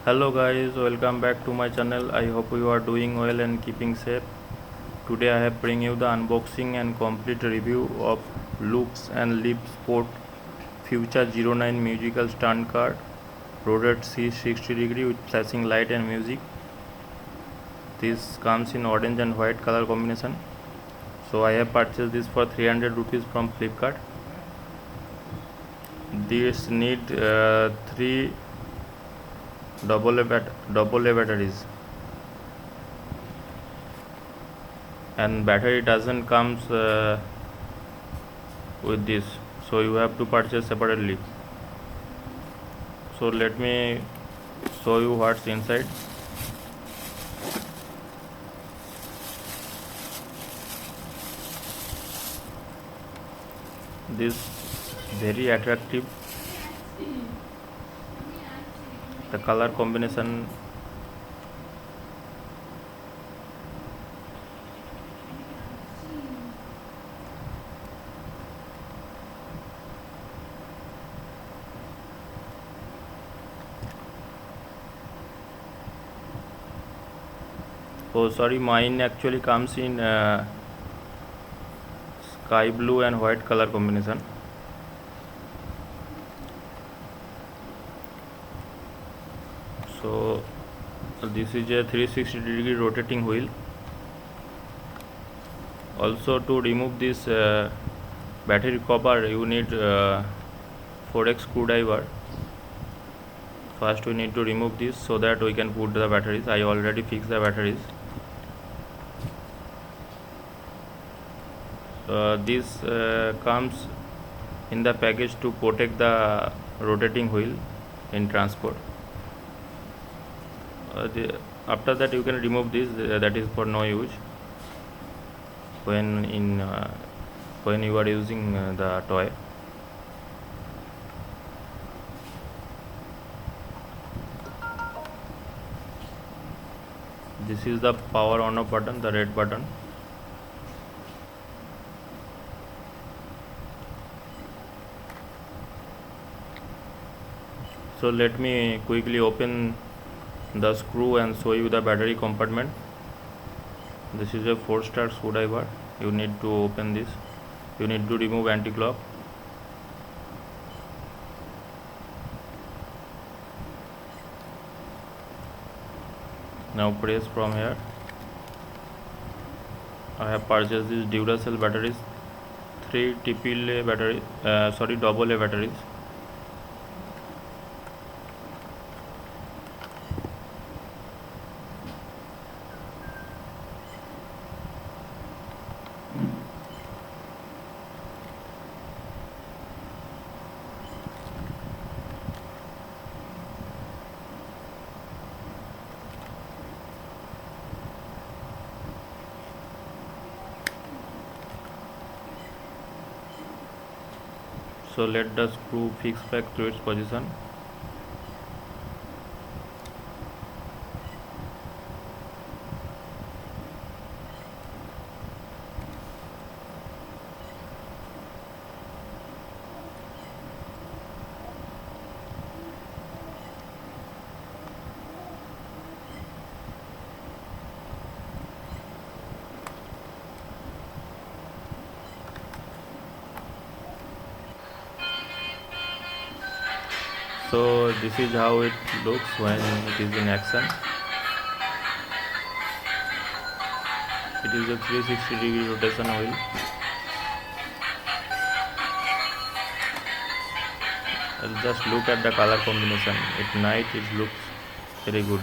Hello guys, welcome back to my channel. I hope you are doing well and keeping safe. Today I have bring you the unboxing and complete review of Looks and Live Sport Future 09 musical stunt car, rotated 360 degree with flashing light and music. This comes in orange and white color combination. So I have purchased this for 300 rupees from Flipkart. This need three double A batteries, and battery doesn't comes with this, so you have to purchase separately. So let me show you what's inside. This very attractive, the color combination oh sorry, mine actually comes in sky blue and white color combination. So this is a 360 degree rotating wheel. Also, to remove this battery cover, you need 4x screwdriver. First we need to remove this so that we can put the batteries. I already fixed the batteries. This comes in the package to protect the rotating wheel in transport. After that you can remove this, that is for no use when you are using the toy. This is the power on off button, the red button. So let me quickly open the screw and show you the battery compartment. This is a 4-star screwdriver. You need to open this. You need to remove anti-clock. Now press from here. I have purchased these Duracell batteries, 3 AAA battery, double A batteries. So let the screw fix back to its position. So this is how it looks when it is in action. It is a 360 degree rotation wheel. Just look at the color combination. At night it looks very good.